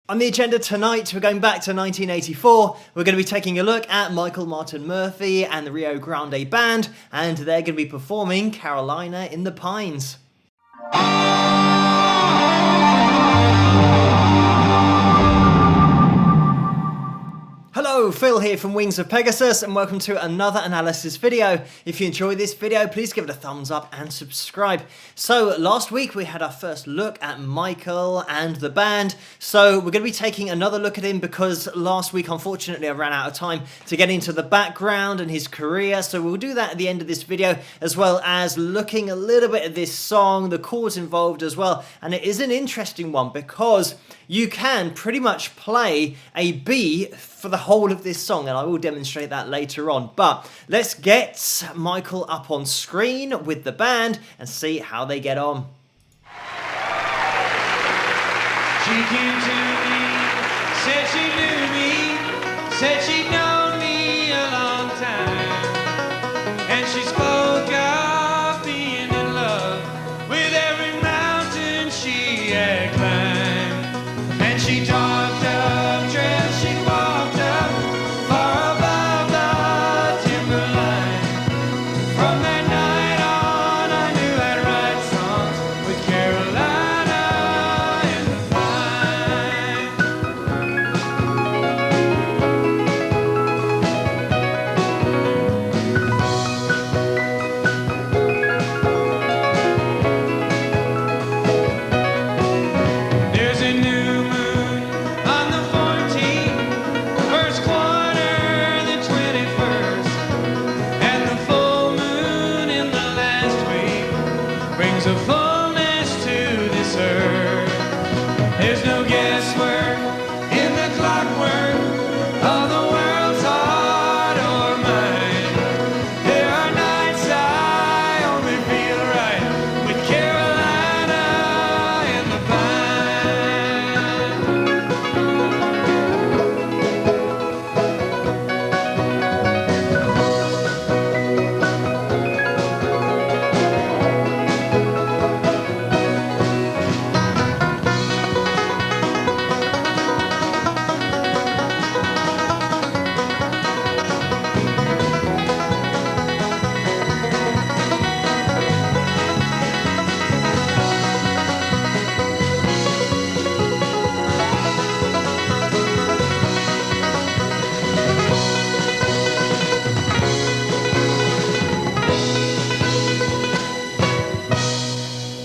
On the agenda tonight, we're going back to 1984. We're going to be taking a look at Michael Martin Murphey and the Rio Grande Band, and they're going to be performing Carolina in the Pines. Hello, Phil here from Wings of Pegasus, and welcome to another analysis video. If you enjoyed this video, please give it a thumbs up and subscribe. So last week we had our first look at Michael and the band, so we're going to be taking another look at him because last week unfortunately I ran out of time to get into the background and his career, so we'll do that at the end of this video, as well as looking a little bit at this song, the chords involved as well. And it is an interesting one because you can pretty much play a B for the whole of this song, and I will demonstrate that later on. But let's get Michael up on screen with the band and see how they get on. She came to me, said she knew me, said she'd known me a long time, and she spoke of being in love with every mountain she had climbed, and she talked of trails she walked up far above the timberline. From that night on, I knew I'd write songs with Carolina in the There's a new moon on the 14th, first quarter the 21st, and the full moon in the last week brings a fullness to this earth. There's no guesswork in the clockwork of the world's heart or mind. There are nights I only feel right with Carolina in the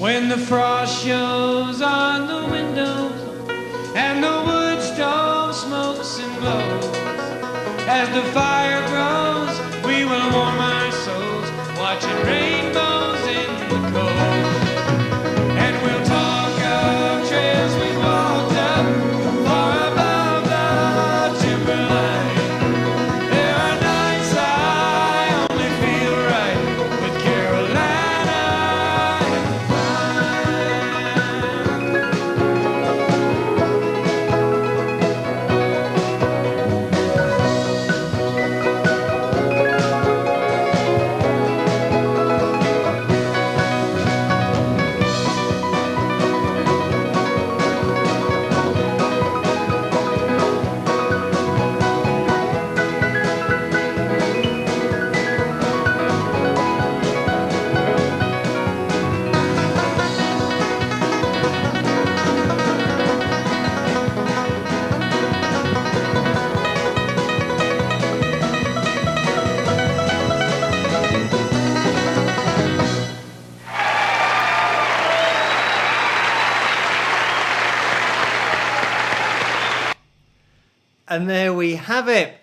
When the frost shows on the windows and the wood stove smokes and glows, as the fire grows, we will warm our souls, watching rainbows in the cold. And we'll talk of trails we walked up far above the timberline. There are nights I only feel right with Carolina in the And there we have it.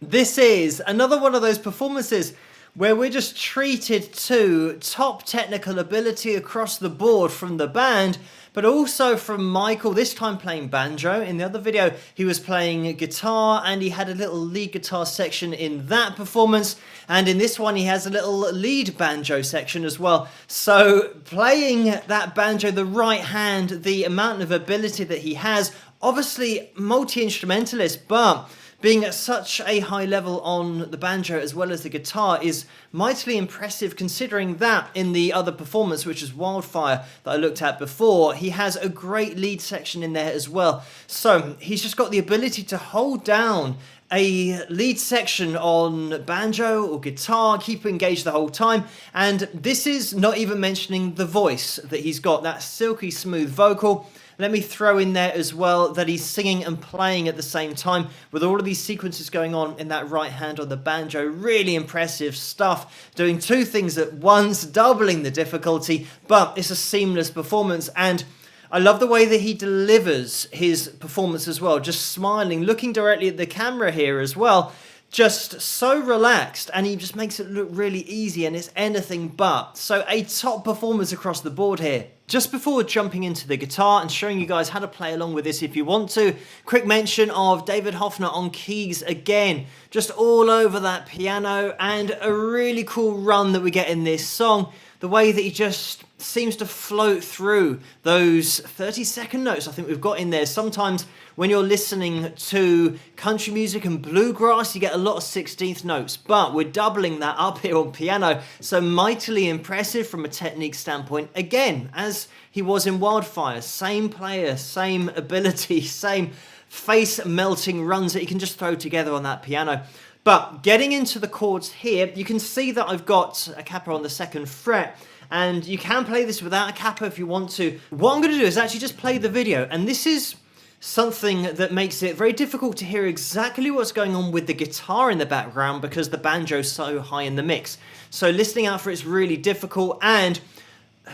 This is another one of those performances where we're just treated to top technical ability across the board from the band, but also from Michael, this time playing banjo. In the other video, he was playing guitar, and he had a little lead guitar section in that performance. And in this one, he has a little lead banjo section as well. So playing that banjo, the right hand, the amount of ability that he has, obviously multi-instrumentalist, but being at such a high level on the banjo as well as the guitar is mightily impressive, considering that in the other performance, which is Wildfire, that I looked at before, he has a great lead section in there as well. So he's just got the ability to hold down a lead section on banjo or guitar, keep engaged the whole time, and this is not even mentioning the voice that he's got, that silky smooth vocal. Let me throw in there as well that he's singing and playing at the same time with all of these sequences going on in that right hand on the banjo. Really impressive stuff, doing two things at once, doubling the difficulty, but it's a seamless performance. And I love the way that he delivers his performance as well, just smiling, looking directly at the camera here as well, just so relaxed, and he just makes it look really easy, and it's anything but. So a top performance across the board here. Just before jumping into the guitar and showing you guys how to play along with this if you want to, quick mention of David Hoffner on keys again, just all over that piano, and a really cool run that we get in this song. The way that he just seems to float through those 30-second notes I think we've got in there. Sometimes when you're listening to country music and bluegrass, you get a lot of 16th notes, but we're doubling that up here on piano. So mightily impressive from a technique standpoint. Again, as he was in Wildfire, same player, same ability, same face-melting runs that he can just throw together on that piano. But getting into the chords here, you can see that I've got a capo on the 2nd fret, and you can play this without a capo if you want to. What I'm going to do is actually just play the video, and this is something that makes it very difficult to hear exactly what's going on with the guitar in the background because the banjo's so high in the mix. So listening out for it's really difficult, and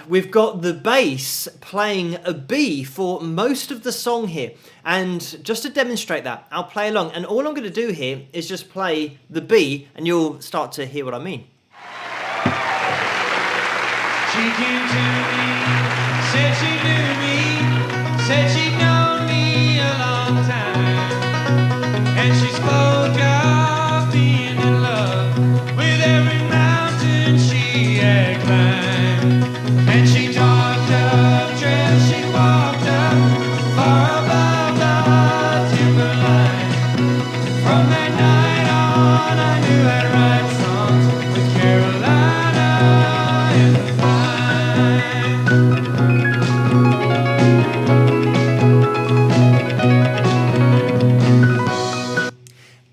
we've got the bass playing a B for most of the song here. And just to demonstrate that, I'll play along. And all I'm going to do here is just play the B, and you'll start to hear what I mean. She came to me, said she knew me, said she'd known me a long time, and she spoke of being in love with every mountain she had climbed, and she talked of trails she walked up far above the timberline. From that night on I knew I'd write songs with Carolina in the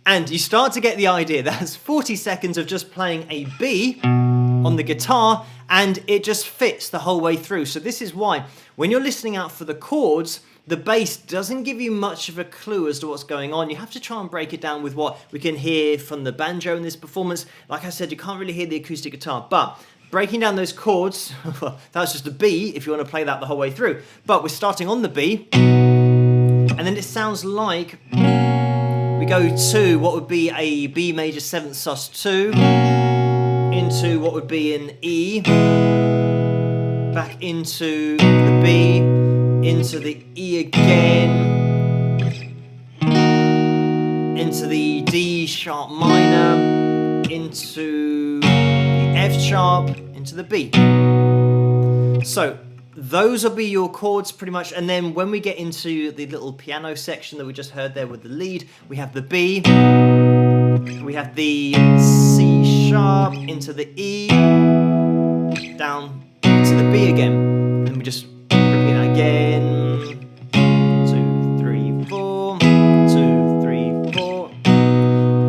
And you start to get the idea. That's 40 seconds of just playing a B on the guitar, and it just fits the whole way through. So this is why when you're listening out for the chords, the bass doesn't give you much of a clue as to what's going on. You have to try and break it down with what we can hear from the banjo in this performance. Like I said, you can't really hear the acoustic guitar, but breaking down those chords, well, that's just a B if you want to play that the whole way through. But we're starting on the B, and then it sounds like we go to what would be a B major 7th sus2, into what would be an E, back into the B, into the E again, into the D sharp minor, into the F sharp, into the B. So those will be your chords pretty much, and then when we get into the little piano section that we just heard there with the lead, we have the B, we have the C sharp, into the E, down to the B again, and we just repeat that again, 2, 3, 4, 2, 3, 4,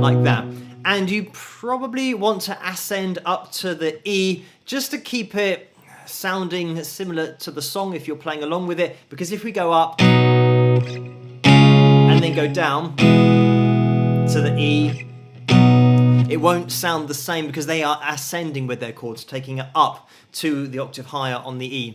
like that. And you probably want to ascend up to the E just to keep it sounding similar to the song if you're playing along with it, because if we go up and then go down to the E, it won't sound the same because they are ascending with their chords, taking it up to the octave higher on the E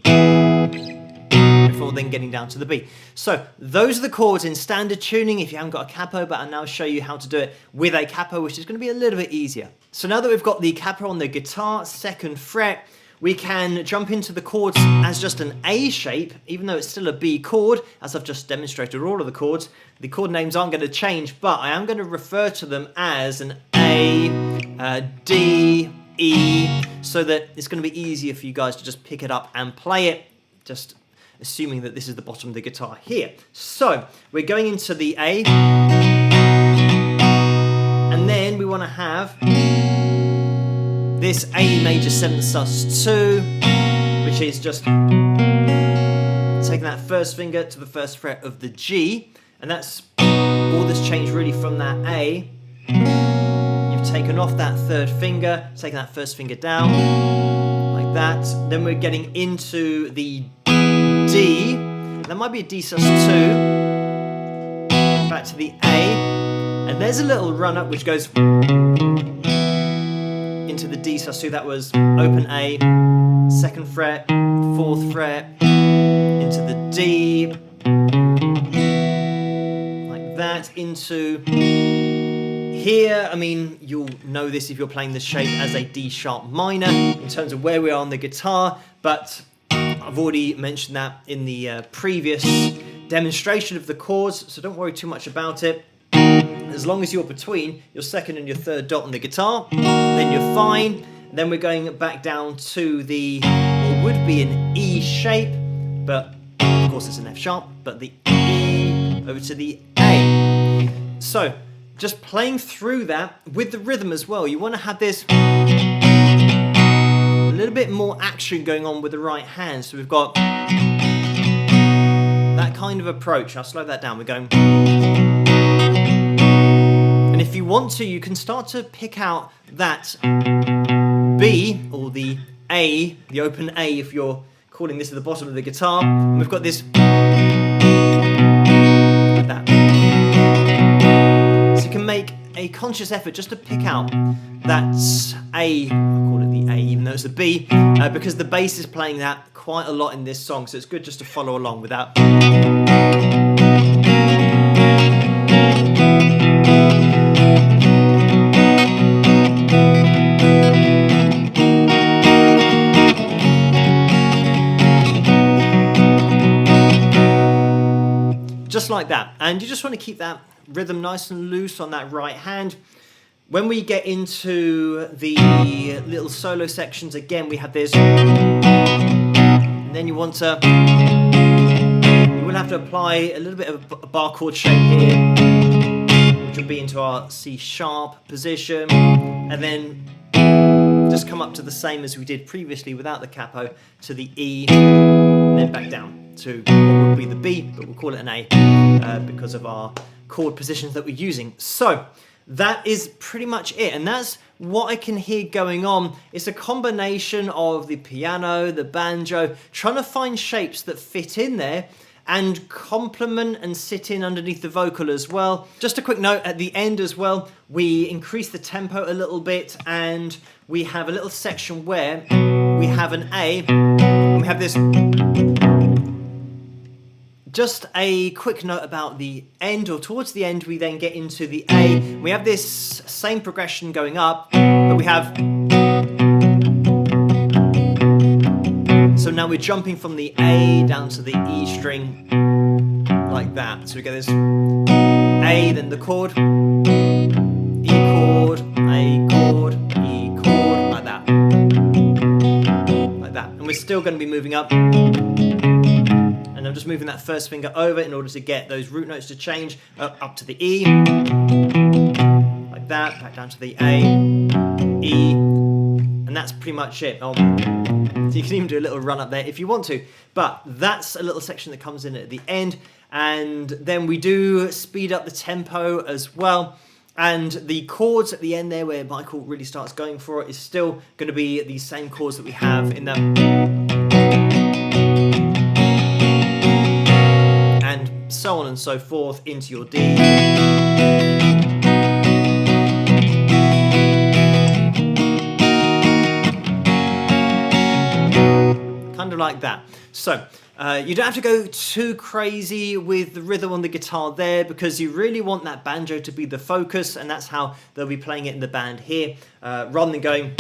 before then getting down to the B. So those are the chords in standard tuning if you haven't got a capo, but I'll now show you how to do it with a capo, which is going to be a little bit easier. So now that we've got the capo on the guitar, 2nd fret, we can jump into the chords as just an A shape, even though it's still a B chord, as I've just demonstrated all of the chords. The chord names aren't going to change, but I am going to refer to them as an A, D, E, so that it's going to be easier for you guys to just pick it up and play it, just assuming that this is the bottom of the guitar here. So we're going into the A, want to have this A major 7 sus2, which is just taking that first finger to the first fret of the G, and that's all that's changed really from that A. You've taken off that third finger, taken that first finger down, like that. Then we're getting into the D. That might be a D sus2. Back to the A. And there's a little run up which goes into the D sus2. That was open A, 2nd fret, 4th fret, into the D, like that, into here. I mean, you'll know this if you're playing the shape as a D sharp minor in terms of where we are on the guitar, but I've already mentioned that in the previous demonstration of the chords, so don't worry too much about it. As long as you're between your 2nd and your 3rd dot on the guitar, then you're fine. And then we're going back down to the, what would be an E shape, but of course it's an F sharp, but the E over to the A. So just playing through that with the rhythm as well. You want to have this a little bit more action going on with the right hand. So we've got that kind of approach. I'll slow that down. We're going. And if you want to, you can start to pick out that B or the A, the open A if you're calling this at the bottom of the guitar. And we've got this like that. So you can make a conscious effort just to pick out that A, I'll call it the A even though it's a B, because the bass is playing that quite a lot in this song, so it's good just to follow along with that. Just like that, and you just want to keep that rhythm nice and loose on that right hand. When we get into the little solo sections, again we have this, and then you will have to apply a little bit of a bar chord shape here, which will be into our C sharp position, and then just come up to the same as we did previously without the capo, to the E, and then back down to what would be the B, but we'll call it an A because of our chord positions that we're using. So that is pretty much it, and that's what I can hear going on. It's a combination of the piano, the banjo, trying to find shapes that fit in there and complement and sit in underneath the vocal as well. Just a quick note at the end as well, we increase the tempo a little bit, and we have a little section where we have an A, and we have this. Just a quick note about the end, or towards the end we then get into the A. We have this same progression going up, but we have. So now we're jumping from the A down to the E string, like that. So we get this A, then the chord, E chord, A chord, E chord, like that. Like that. And we're still going to be moving up. And I'm just moving that first finger over in order to get those root notes to change up to the E, like that, back down to the A, E, and that's pretty much it. So you can even do a little run up there if you want to, but that's a little section that comes in at the end, and then we do speed up the tempo as well. And the chords at the end there where Michael really starts going for it is still going to be the same chords that we have in the so on and so forth into your D. Kind of like that. So you don't have to go too crazy with the rhythm on the guitar there, because you really want that banjo to be the focus, and that's how they'll be playing it in the band here, rather than going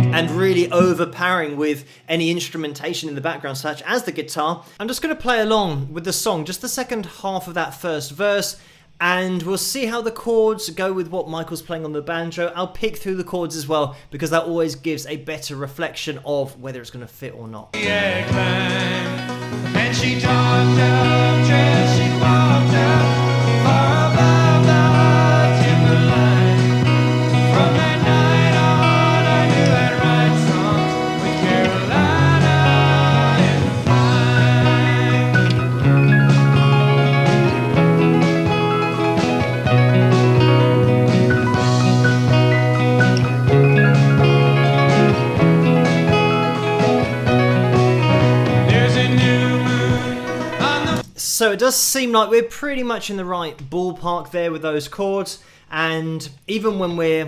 and really overpowering with any instrumentation in the background such as the guitar. I'm just going to play along with the song, just the second half of that first verse, and we'll see how the chords go with what Michael's playing on the banjo. I'll pick through the chords as well, because that always gives a better reflection of whether it's going to fit or not. And she talked up, she walked up, far above the timberline. it does seem like we're pretty much in the right ballpark there with those chords, and even when we're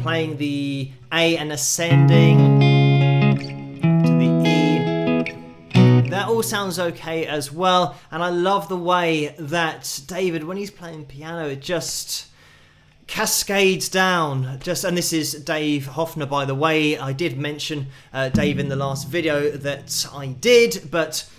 playing the A and ascending to the E, that all sounds okay as well. And I love the way that David, when he's playing piano, it just cascades down. And this is Dave Hoffner, by the way. I did mention Dave in the last video that I did, but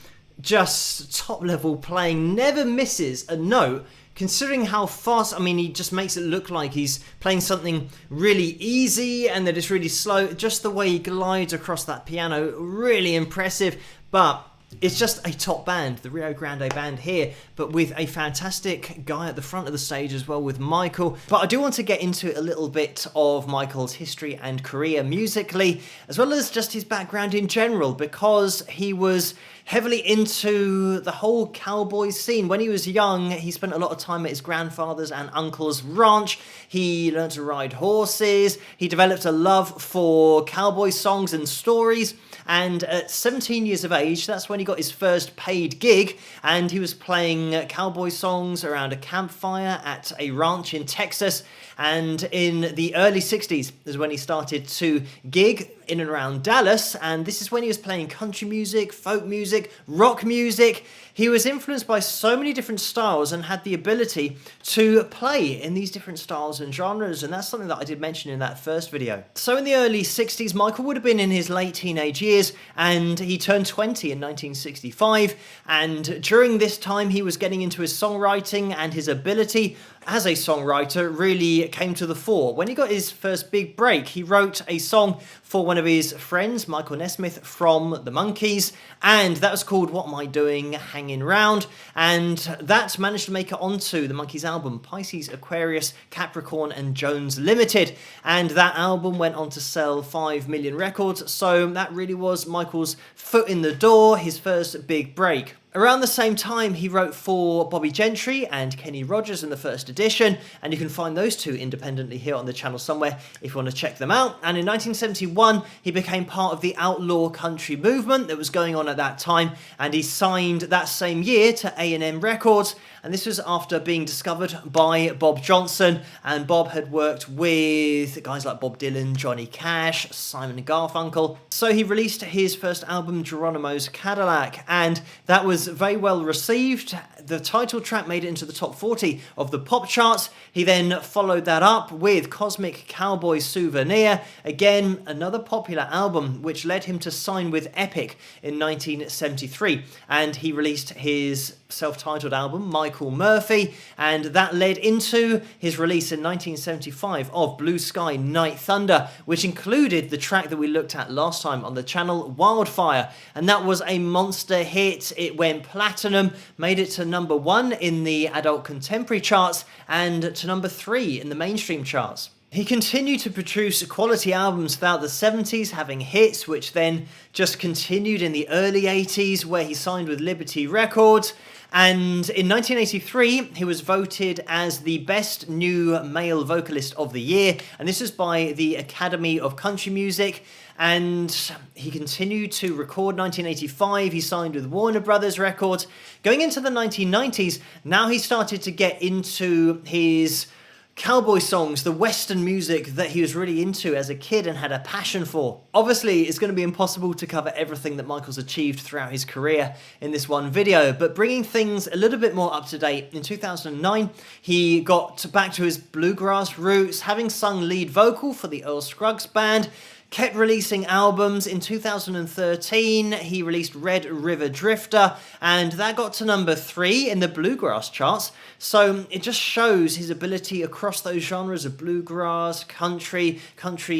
just top level playing, never misses a note. Considering how fast, I mean, he just makes it look like he's playing something really easy and that it's really slow. Just the way he glides across that piano, really impressive. But it's just a top band, the Rio Grande band here, but with a fantastic guy at the front of the stage as well with Michael. But I do want to get into a little bit of Michael's history and career musically, as well as just his background in general, because he was heavily into the whole cowboy scene. When he was young, he spent a lot of time at his grandfather's and uncle's ranch. He learned to ride horses. He developed a love for cowboy songs and stories. And at 17 years of age, that's when he got his first paid gig, and he was playing cowboy songs around a campfire at a ranch in Texas. And in the early 60s is when he started to gig in and around Dallas, and this is when he was playing country music, folk music, rock music. He was influenced by so many different styles and had the ability to play in these different styles and genres, and that's something that I did mention in that first video. So in the early 60s, Michael would have been in his late teenage years, and he turned 20 in 1965, and during this time he was getting into his songwriting, and his ability as a songwriter really came to the fore. When he got his first big break, he wrote a song for one of his friends, Michael Nesmith from the Monkees, and that was called What Am I Doing Hanging Round, and that managed to make it onto the Monkees album Pisces, Aquarius, Capricorn and Jones Limited, and that album went on to sell 5 million records, so that really was Michael's foot in the door, his first big break. Around the same time, he wrote for Bobby Gentry and Kenny Rogers in the first edition, and you can find those two independently here on the channel somewhere if you want to check them out. And in 1971, he became part of the outlaw country movement that was going on at that time, and he signed that same year to A&M Records, and this was after being discovered by Bob Johnson, and Bob had worked with guys like Bob Dylan, Johnny Cash, Simon & Garfunkel. So he released his first album, Geronimo's Cadillac, and that was very well received. The title track made it into the top 40 of the pop charts. He then followed that up with Cosmic Cowboy Souvenir, again another popular album, which led him to sign with Epic in 1973, and he released his self-titled album Michael Murphey, and that led into his release in 1975 of Blue Sky Night Thunder, which included the track that we looked at last time on the channel, Wildfire, and that was a monster hit. It went platinum, made it to number 1 in the adult contemporary charts and to number 3 in the mainstream charts. He continued to produce quality albums throughout the 70s, having hits which then just continued in the early 80s, where he signed with Liberty Records. And in 1983, he was voted as the best new male vocalist of the year, and this was by the Academy of Country Music. And he continued to record. 1985, he signed with Warner Brothers Records. Going into the 1990s, now he started to get into his cowboy songs, the Western music that he was really into as a kid and had a passion for. Obviously, it's going to be impossible to cover everything that Michael's achieved throughout his career in this one video, but bringing things a little bit more up to date, in 2009, he got back to his bluegrass roots, having sung lead vocal for the Earl Scruggs Band, kept releasing albums. In 2013, he released Red River Drifter, and that got to number 3 in the bluegrass charts. So it just shows his ability across those genres of bluegrass, country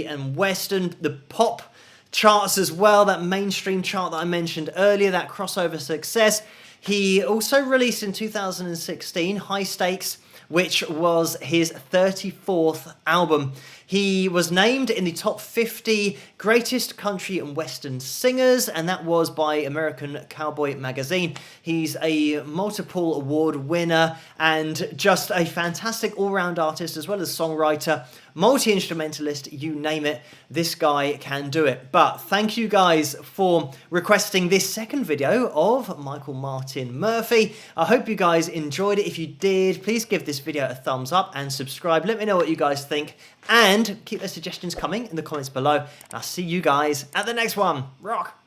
and western, the pop charts as well, that mainstream chart that I mentioned earlier, that crossover success. He also released in 2016 High Stakes, which was his 34th album. He was named in the top 50 greatest country and western singers, and that was by American Cowboy Magazine. He's a multiple award winner and just a fantastic all-round artist as well as songwriter. multi-instrumentalist, you name it, this guy can do it. But thank you guys for requesting this second video of Michael Martin Murphey. I hope you guys enjoyed it. If you did, please give this video a thumbs up and subscribe. Let me know what you guys think and keep those suggestions coming in the comments below. And I'll see you guys at the next one. Rock!